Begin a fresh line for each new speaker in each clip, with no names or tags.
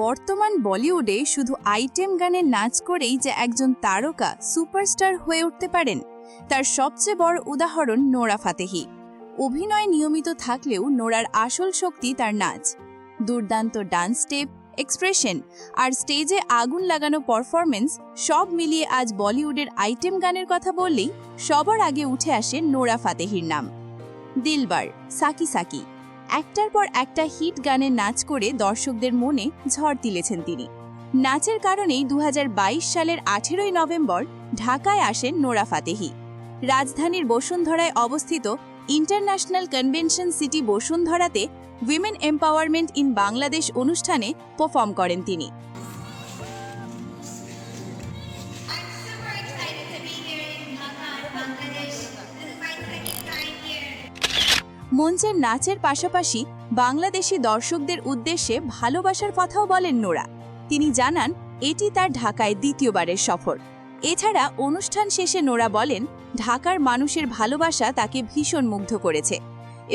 বর্তমান বলিউডে শুধু আইটেম গানের নাচ করেই যে একজন তারকা সুপারস্টার হয়ে উঠতে পারেন তার সবচেয়ে বড় উদাহরণ নোরা ফাতেহি। অভিনয় নিয়মিত থাকলেও নোরার আসল শক্তি তার নাচ। দুর্দান্ত ডান্স স্টেপ, এক্সপ্রেশন আর স্টেজে আগুন লাগানো পারফরমেন্স সব মিলিয়ে আজ বলিউডের আইটেম গানের কথা বললেই সবার আগে উঠে আসে নোরা ফাতেহির নাম। দিলবার, সাকি সাকি, একটার পর একটা হিট গানে নাচ করে দর্শকদের মনে ঝড় তুলেছেন তিনি। নাচের কারণেই 2022 সালের 18 নভেম্বর ঢাকায় আসেন নোরা ফাতেহি। রাজধানীর বসুন্ধরায় অবস্থিত ইন্টারন্যাশনাল কনভেনশন সিটি বসুন্ধরাতে উইমেন এম্পাওয়ারমেন্ট ইন বাংলাদেশ অনুষ্ঠানে পারফর্ম করেন তিনি। মঞ্চের নাচের পাশাপাশি বাংলাদেশি দর্শকদের উদ্দেশ্যে ভালোবাসার কথাও বলেন নোরা। তিনি জানান এটি তার ঢাকায় দ্বিতীয়বারের সফর। এছাড়া অনুষ্ঠান শেষে নোরা বলেন ঢাকার মানুষের ভালোবাসা তাকে ভীষণ মুগ্ধ করেছে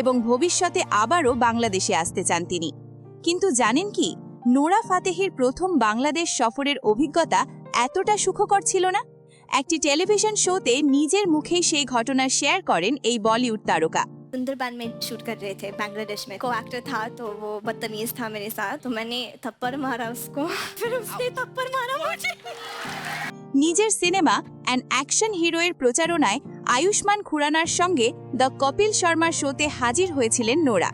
এবং ভবিষ্যতে আবারও বাংলাদেশে আসতে চান তিনি। কিন্তু জানেন কি, নোরা ফাতেহির প্রথম বাংলাদেশ সফরের অভিজ্ঞতা এতটা সুখকর ছিল না। একটি টেলিভিশন শোতে নিজের মুখেই সেই ঘটনা শেয়ার করেন এই বলিউড তারকা।
सुंदरबन में शूट कर रहे थे बांग्लादेश में। को एक्टर था तो वो बदतमीज था मेरे साथ, तो मैंने थप्पड़ मारा उसको, फिर उसने थप्पड़ मारा मुझे।
নিজের সিনেমা অ্যান্ড অ্যাকশন হিরোয়ের প্রচারণায় আয়ুষ্মান খুরানার সঙ্গে দ্য কপিল শর্মা শোতে হাজির হয়েছিলেন নোরা।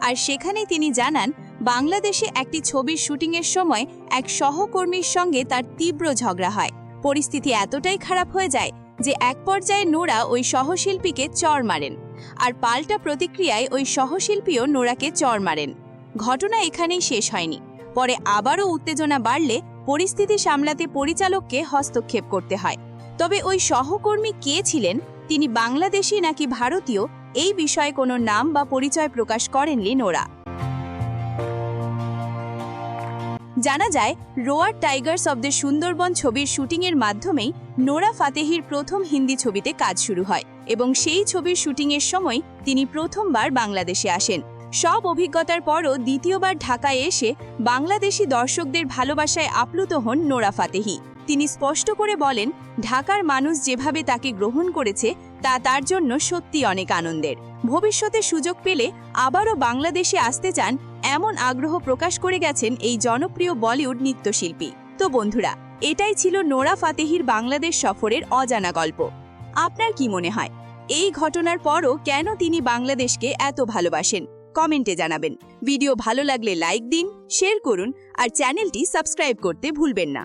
আর সেখানে তিনি জানান বাংলাদেশে একটি ছবির শুটিংয়ের সময় এক সহকর্মীর সঙ্গে তার তীব্র ঝগড়া হয়। পরিস্থিতি এতটাই খারাপ হয়ে যায় যে এক পর্যায়ে নোরা ওই সহশিল্পীকে চড় মারেন, আর পাল্টা প্রতিক্রিয়ায় ওই সহশিল্পীও নোরাকে চড় মারেন। ঘটনা এখানেই শেষ হয়নি। পরে আবারও উত্তেজনা বাড়লে পরিস্থিতি সামলাতে পরিচালককে হস্তক্ষেপ করতে হয়। তবে ওই সহকর্মী কে ছিলেন, তিনি বাংলাদেশি নাকি ভারতীয়, এই বিষয়ে কোনো নাম বা পরিচয় প্রকাশ করেননি নোরা। জানা যায় রোয়ার টাইগার্স অব দ্য সুন্দরবন ছবির শুটিংয়ের মাধ্যমেই নোরা ফাতেহির প্রথম হিন্দি ছবিতে কাজ শুরু হয় এবং সেই ছবির শুটিংয়ের সময় তিনি প্রথমবার বাংলাদেশে আসেন। সব অভিজ্ঞতার পরও দ্বিতীয়বার ঢাকায় এসে বাংলাদেশি দর্শকদের ভালোবাসায় আপ্লুত হন নোরা ফাতেহি। তিনি স্পষ্ট করে বলেন ঢাকার মানুষ যেভাবে তাকে গ্রহণ করেছে তা তার জন্য সত্যি অনেক আনন্দের। ভবিষ্যতে সুযোগ পেলে আবারও বাংলাদেশে আসতে চান এমন আগ্রহ প্রকাশ করে গেছেন এই জনপ্রিয় বলিউড নৃত্যশিল্পী। তো বন্ধুরা, এটাই ছিল নোরা ফাতেহির বাংলাদেশ সফরের অজানা গল্প। আপনার কি মনে হয় এই ঘটনার পরও কেন তিনি বাংলাদেশকে এত ভালোবাসেন? কমেন্টে জানাবেন। ভিডিও ভালো লাগলে লাইক দিন, শেয়ার করুন আর চ্যানেলটি সাবস্ক্রাইব করতে ভুলবেন না।